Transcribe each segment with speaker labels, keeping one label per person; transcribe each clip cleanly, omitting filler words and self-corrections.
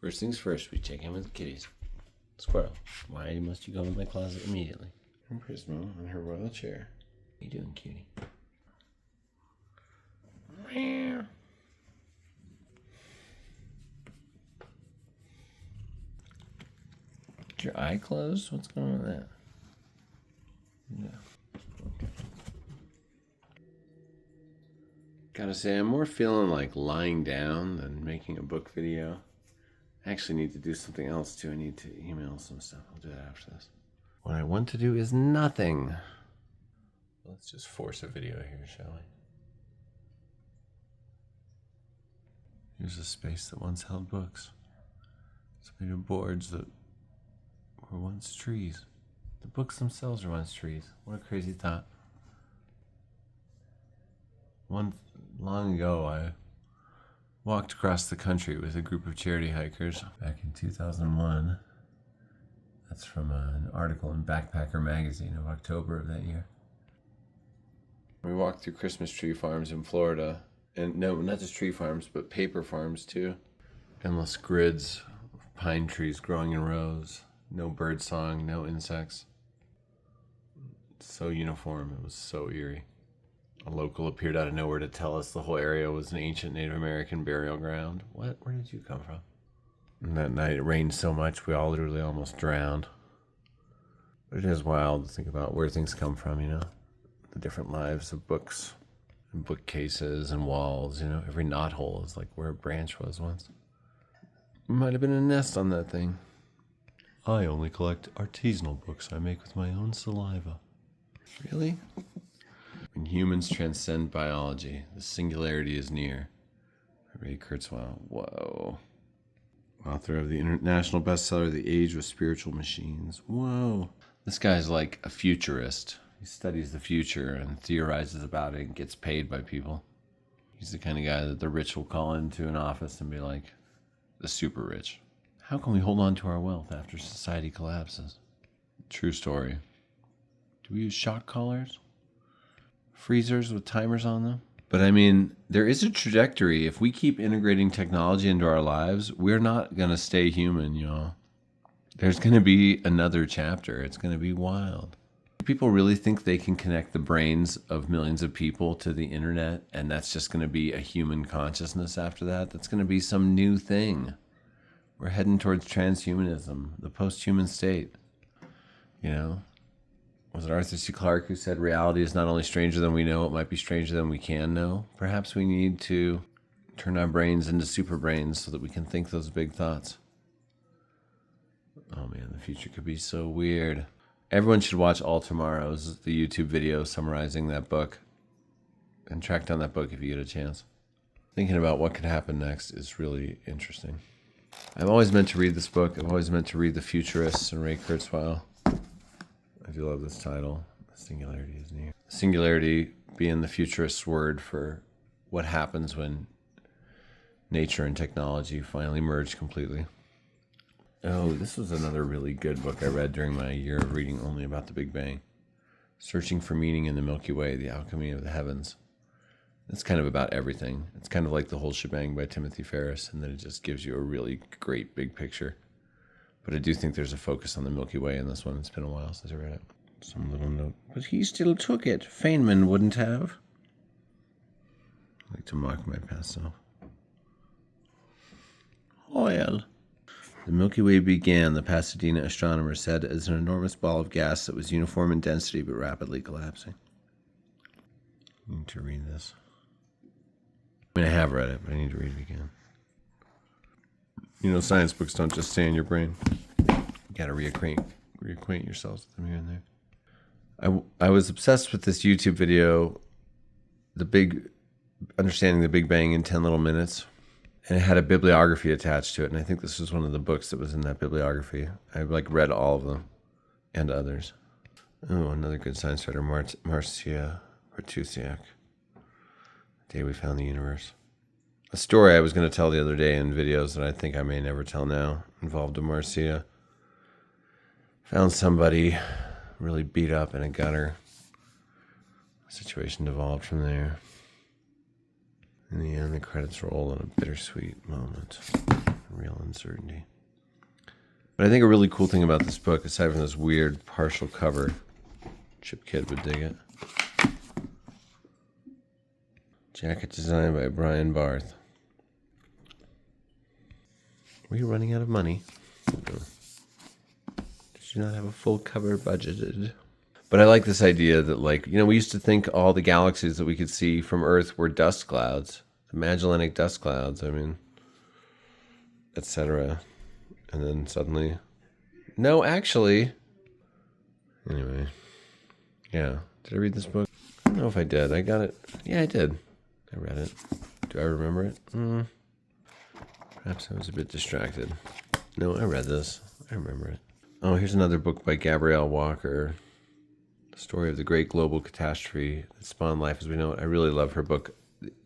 Speaker 1: First things first, we check in with the kitties. Squirrel, why must you go in my closet immediately? And Prismo on her royal chair. What are you doing, cutie? Is your eye closed? What's going on with that? No. Okay. Gotta say, I'm more feeling like lying down than making a book video. I actually need to do something else too. I need to email some stuff. I'll do that after this. What I want to do is nothing. Let's just force a video here, shall we? Here's a space that once held books. It's made of boards that were once trees. The books themselves are once trees. What a crazy thought. Long ago, I walked across the country with a group of charity hikers back in 2001. That's from an article in Backpacker magazine of October of that year. We walked through Christmas tree farms in Florida. And no, not just tree farms, but paper farms too. Endless grids of pine trees growing in rows. No bird song, no insects. So uniform, it was so eerie. A local appeared out of nowhere to tell us the whole area was an ancient Native American burial ground. What? Where did you come from? And that night it rained so much we all literally almost drowned. But it is wild to think about where things come from, you know? The different lives of books and bookcases and walls, you know? Every knothole is like where a branch was once. Might have been a nest on that thing. I only collect artisanal books I make with my own saliva. Really? When humans transcend biology, the singularity is near. Ray Kurzweil. Whoa. Author of the international bestseller, The Age of Spiritual Machines. Whoa. This guy's like a futurist. He studies the future and theorizes about it and gets paid by people. He's the kind of guy that the rich will call into an office and be like, the super rich. How can we hold on to our wealth after society collapses? True story. Do we use shock collars? Freezers with timers on them? But I mean, there is a trajectory. If we keep integrating technology into our lives, we're not going to stay human, y'all. There's going to be another chapter. It's going to be wild. People really think they can connect the brains of millions of people to the internet, and that's just going to be a human consciousness after that? That's going to be some new thing. We're heading towards transhumanism, the post-human state. You know? Was it Arthur C. Clarke who said reality is not only stranger than we know, it might be stranger than we can know? Perhaps we need to turn our brains into super brains so that we can think those big thoughts. Oh man, the future could be so weird. Everyone should watch All Tomorrows, the YouTube video summarizing that book. And track down that book if you get a chance. Thinking about what could happen next is really interesting. I've always meant to read this book. I've always meant to read The Futurists and Ray Kurzweil. I do love this title. Singularity is near. Singularity being the futurist's word for what happens when nature and technology finally merge completely. Oh, this was another really good book I read during my year of reading only about the Big Bang. Searching for Meaning in the Milky Way, The Alchemy of the Heavens. It's kind of about everything. It's kind of like The Whole Shebang by Timothy Ferris, and then it just gives you a really great big picture. But I do think there's a focus on the Milky Way in this one. It's been a while since I read it. Some little note. But he still took it. Feynman wouldn't have. I like to mock my past self. Oil. The Milky Way began, the Pasadena astronomers said, as an enormous ball of gas that was uniform in density but rapidly collapsing. I need to read this. I mean, I have read it, but I need to read it again. You know, science books don't just stay in your brain. You gotta reacquaint yourselves with them here and there. I was obsessed with this YouTube video, Understanding the Big Bang in 10 Little Minutes. And it had a bibliography attached to it, and I think this was one of the books that was in that bibliography. I read all of them, and others. Oh, another good science writer, Marcia Bartusiak. The Day We Found the Universe. A story I was going to tell the other day in videos that I think I may never tell now involved a Marcia. Found somebody really beat up in a gutter. The situation devolved from there. In the end, the credits roll in a bittersweet moment. real uncertainty. But I think a really cool thing about this book, aside from this weird partial cover, Chip Kid would dig it. Jacket designed by Brian Barth. Were you running out of money? No. Did you not have a full cover budgeted? But I like this idea that, like, you know, we used to think all the galaxies that we could see from Earth were dust clouds, the Magellanic dust clouds, I mean, etc. And then suddenly, no, actually. Anyway, yeah. Did I read this book? I don't know if I did. I got it. Yeah, I did. I read it. Do I remember it? Perhaps I was a bit distracted. No, I read this. I remember it. Oh, here's another book by Gabrielle Walker. The story of the great global catastrophe that spawned life as we know it. I really love her book,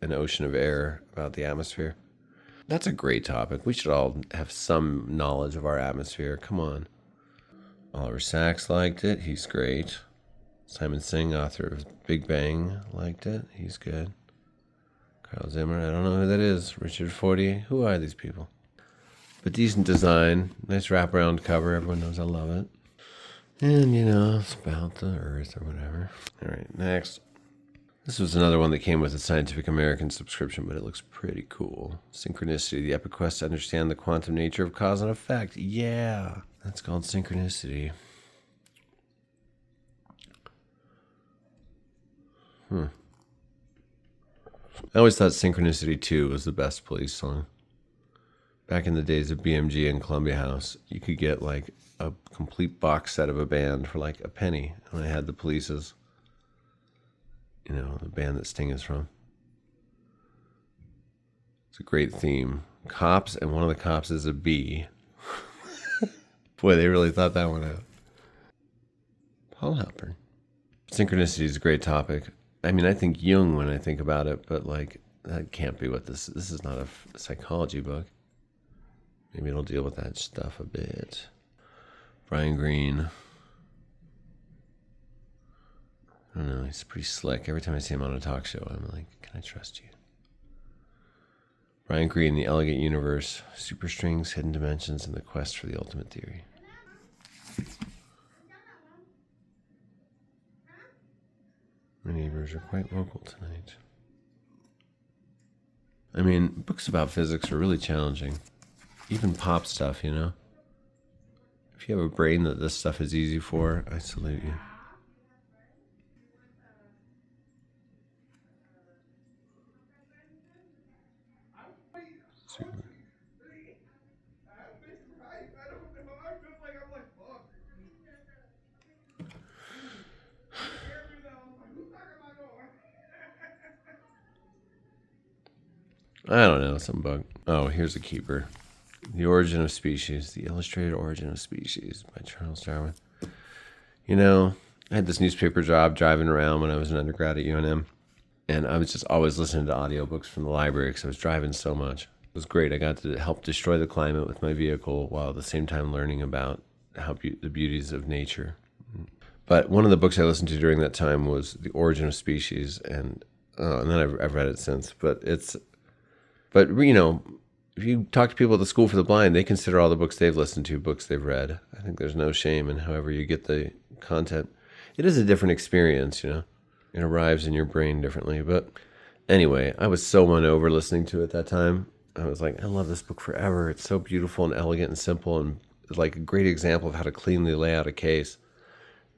Speaker 1: An Ocean of Air, about the atmosphere. That's a great topic. We should all have some knowledge of our atmosphere. Come on. Oliver Sacks liked it. He's great. Simon Singh, author of Big Bang, liked it. He's good. Carl Zimmer, I don't know who that is. Richard Forty, who are these people? But decent design, nice wraparound cover. Everyone knows I love it. And, you know, it's about the Earth or whatever. All right, next. This was another one that came with a Scientific American subscription, but it looks pretty cool. Synchronicity, the epic quest to understand the quantum nature of cause and effect. Yeah, that's called Synchronicity. I always thought Synchronicity 2 was the best Police song. Back in the days of BMG and Columbia House, you could get like a complete box set of a band for like a penny. And I had the Police's, you know, the band that Sting is from. It's a great theme. Cops, and one of the cops is a bee. Boy, they really thought that one out. Paul Halpern. Synchronicity is a great topic. I mean, I think Jung when I think about it, but like, that can't be what this is not a psychology book. Maybe it'll deal with that stuff a bit. Brian Greene. I don't know, he's pretty slick. Every time I see him on a talk show, I'm like, can I trust you? Brian Greene, The Elegant Universe, Superstrings, Hidden Dimensions, and the Quest for the Ultimate Theory. My neighbors are quite vocal tonight. I mean, books about physics are really challenging. Even pop stuff, you know? If you have a brain that this stuff is easy for, I salute you. Super. I don't know, some bug. Oh, here's a keeper. The Origin of Species, The Illustrated Origin of Species by Charles Darwin. You know, I had this newspaper job driving around when I was an undergrad at UNM, and I was just always listening to audiobooks from the library because I was driving so much. It was great. I got to help destroy the climate with my vehicle while at the same time learning about the beauties of nature. But one of the books I listened to during that time was The Origin of Species, and then I've read it since. But you know, if you talk to people at the School for the Blind, they consider all the books they've listened to books they've read. I think there's no shame in however you get the content. It is a different experience, you know. It arrives in your brain differently. But anyway, I was so won over listening to it at that time. I was like, I love this book forever. It's so beautiful and elegant and simple and like a great example of how to cleanly lay out a case.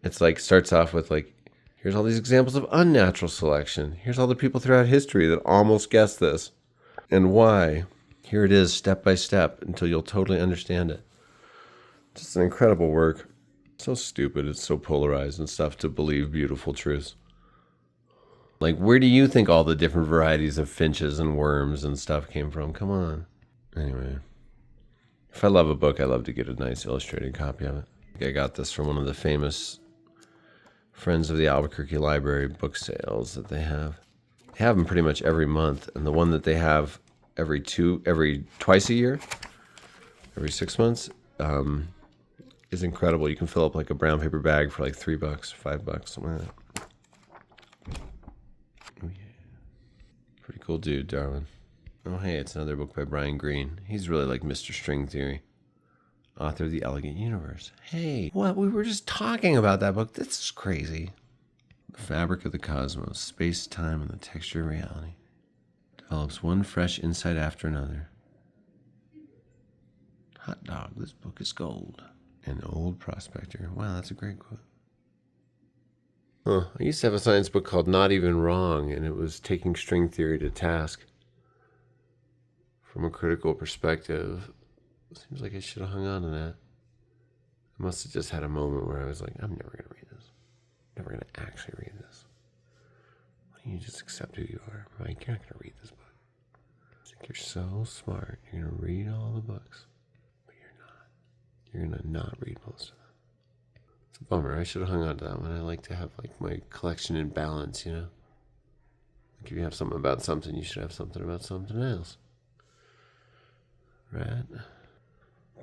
Speaker 1: It's like, starts off with like, here's all these examples of unnatural selection. Here's all the people throughout history that almost guessed this. And why? Here it is, step by step, until you'll totally understand it. Just an incredible work. So stupid, it's so polarized and stuff to believe beautiful truths. Like, where do you think all the different varieties of finches and worms and stuff came from? Come on. Anyway, if I love a book, I love to get a nice illustrated copy of it. I got this from one of the famous Friends of the Albuquerque Library book sales that they have. They have them pretty much every month, and the one that they have twice a year, every 6 months, is incredible. You can fill up like a brown paper bag for like $3, $5, something like that. Oh yeah, pretty cool dude, Darwin. Oh, hey, it's another book by Brian Greene. He's really like Mr. String Theory, author of The Elegant Universe. Hey, what? We were just talking about that book. This is crazy. The fabric of the cosmos, space, time, and the texture of reality. Develops one fresh insight after another. Hot dog, this book is gold. An old prospector. Wow, that's a great quote. Huh. I used to have a science book called Not Even Wrong, and it was taking string theory to task from a critical perspective. Seems like I should have hung on to that. I must have just had a moment where I was like, I'm never going to read this. Never going to actually read this. Why don't you just accept who you are, Mike? You're not going to read this book. You think you're so smart. You're going to read all the books. But you're not. You're going to not read most of them. It's a bummer. I should have hung on to that one. I like to have like my collection in balance, you know? Like if you have something about something, you should have something about something else. Right?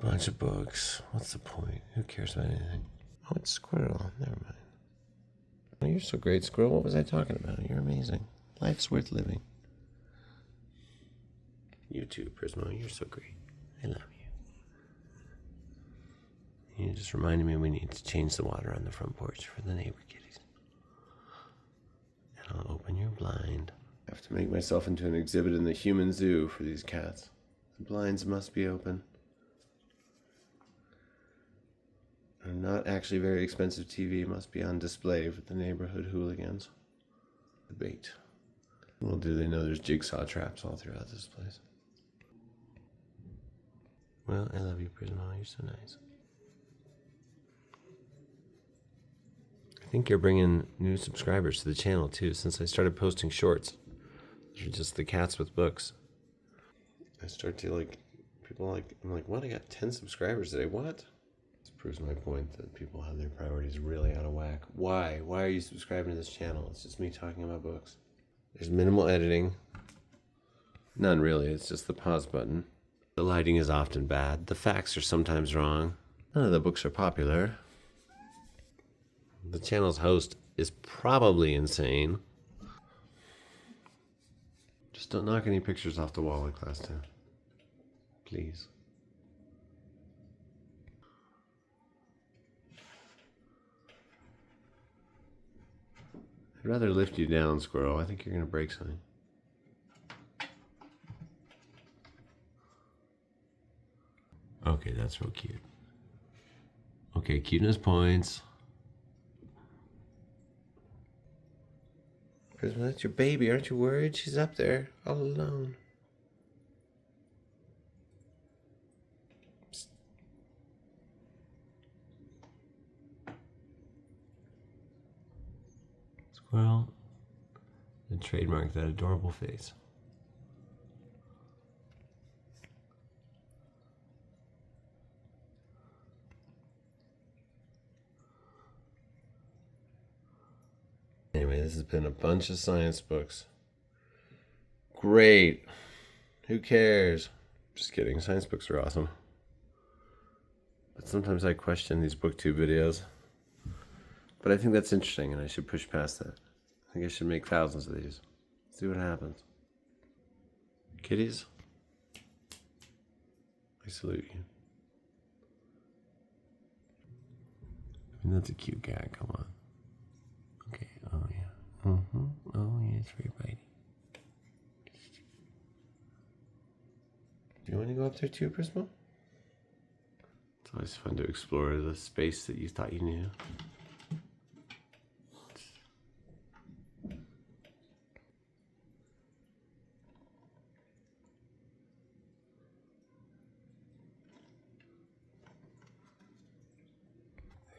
Speaker 1: Bunch of books. What's the point? Who cares about anything? Oh, it's Squirrel. Never mind. Oh, you're so great, Squirrel. What was I talking about? You're amazing. Life's worth living. You too, Prismo. You're so great. I love you. You just reminded me we need to change the water on the front porch for the neighbor kitties. And I'll open your blind. I have to make myself into an exhibit in the human zoo for these cats. The blinds must be open. A not actually very expensive TV must be on display for the neighborhood hooligans. The bait. Well, do they know there's jigsaw traps all throughout this place? Well, I love you, Prismo. You're so nice. I think you're bringing new subscribers to the channel, too, since I started posting shorts. They're just the cats with books. I start to, I'm like, what? I got 10 subscribers today. What? This proves my point that people have their priorities really out of whack. Why? Why are you subscribing to this channel? It's just me talking about books. There's minimal editing. None, really. It's just the pause button. The lighting is often bad. The facts are sometimes wrong. None of the books are popular. The channel's host is probably insane. Just don't knock any pictures off the wall like last time. Please. I'd rather lift you down, Squirrel. I think you're going to break something. Okay, that's real cute. Okay, cuteness points. Prisma, that's your baby. Aren't you worried? She's up there, all alone. Psst. Squirrel. And trademark that adorable face. Anyway, this has been a bunch of science books. Great. Who cares? Just kidding. Science books are awesome. But sometimes I question these booktube videos. But I think that's interesting and I should push past that. I think I should make thousands of these. See what happens. Kitties, I salute you. I mean, that's a cute gag. Come on. Okay. Oh, yeah. Oh, yeah. It's very bitey. Do you want to go up there too, Prismo? It's always fun to explore the space that you thought you knew.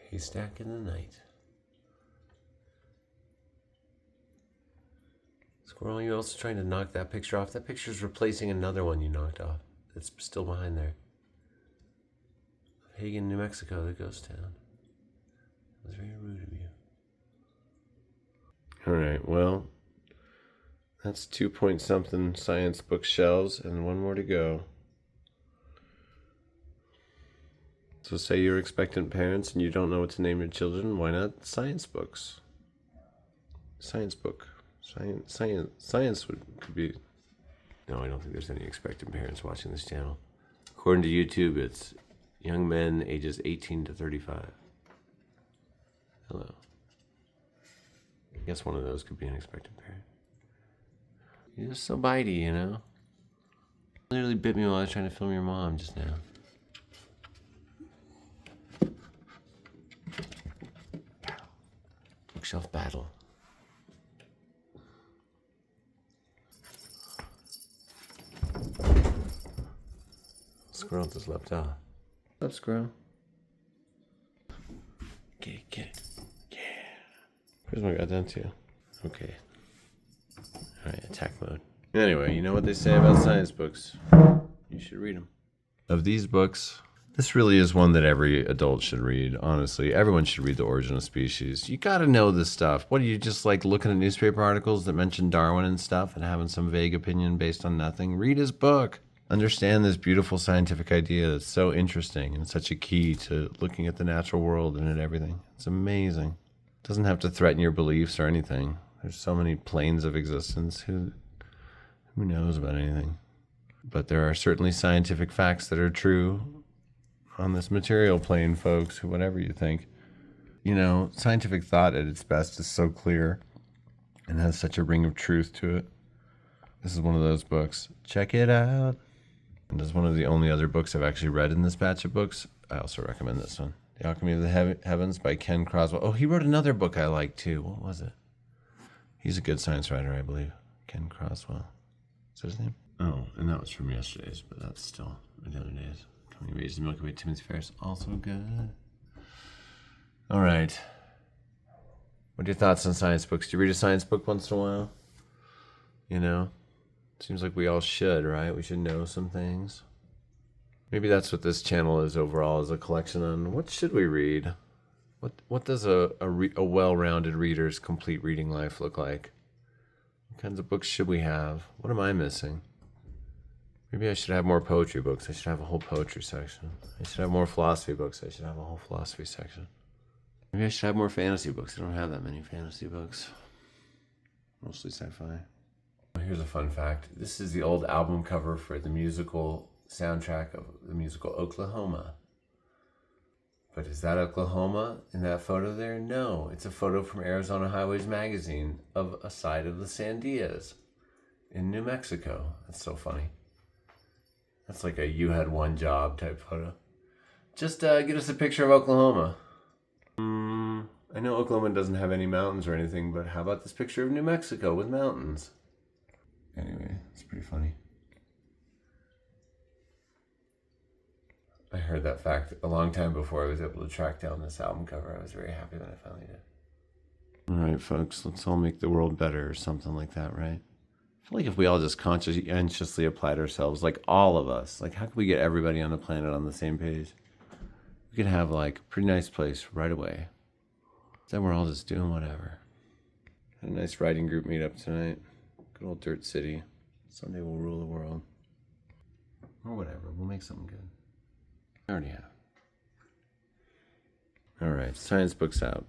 Speaker 1: Haystack in the night. Squirrel, you're also trying to knock that picture off. That picture's replacing another one you knocked off. It's still behind there. Hagen, New Mexico, the ghost town. It was very rude of you. Alright, well, that's 2-point-something science bookshelves and one more to go. So say you're expectant parents and you don't know what to name your children, why not science books? Science book. Science could be No, I don't think there's any expectant parents watching this channel. According to YouTube, it's young men ages 18 to 35. Hello. I guess one of those could be an expectant parent. You're just so bitey, you know? Literally bit me while I was trying to film your mom just now. Bookshelf battle. Squirrel just left off. What's up, squirrel? Okay, get it. Yeah. Prisma got done too. Okay. Alright, attack mode. Anyway, you know what they say about science books. You should read them. Of these books, this really is one that every adult should read, honestly. Everyone should read The Origin of Species. You gotta know this stuff. What, are you just like looking at newspaper articles that mention Darwin and stuff and having some vague opinion based on nothing? Read his book. Understand this beautiful scientific idea that's so interesting and such a key to looking at the natural world and at everything. It's amazing. It doesn't have to threaten your beliefs or anything. There's so many planes of existence. Who knows about anything? But there are certainly scientific facts that are true on this material plane, folks, whatever you think. You know, scientific thought at its best is so clear and has such a ring of truth to it. This is one of those books. Check it out. And as one of the only other books I've actually read in this batch of books, I also recommend this one. The Alchemy of the Heavens by Ken Croswell. Oh, he wrote another book I like too. What was it? He's a good science writer, I believe. Ken Croswell. Is that his name? Oh, and that was from yesterday's, but that's still the other days. Coming of Age, the Milky Way, Timothy Ferris, also good. All right. What are your thoughts on science books? Do you read a science book once in a while? You know? Seems like we all should, right? We should know some things. Maybe that's what this channel is overall, is a collection on what should we read? What does a well-rounded reader's complete reading life look like? What kinds of books should we have? What am I missing? Maybe I should have more poetry books. I should have a whole poetry section. I should have more philosophy books. I should have a whole philosophy section. Maybe I should have more fantasy books. I don't have that many fantasy books. Mostly sci-fi. Here's a fun fact. This is the old album cover for the musical soundtrack of the musical Oklahoma. But is that Oklahoma in that photo there? No, it's a photo from Arizona Highways magazine of a side of the Sandias in New Mexico. That's so funny. That's like a you had one job type photo. Just get us a picture of Oklahoma. I know Oklahoma doesn't have any mountains or anything, but how about this picture of New Mexico with mountains? Anyway, it's pretty funny. I heard that fact a long time before I was able to track down this album cover. I was very happy when I finally did. All right, folks, let's all make the world better or something like that, right? I feel like if we all just conscientiously applied ourselves, like all of us, like how could we get everybody on the planet on the same page? We could have like a pretty nice place right away. Then we're all just doing whatever. Had a nice writing group meetup tonight. Good old Dirt City. Someday we'll rule the world. Or whatever, we'll make something good. I already have. All right, science book's out.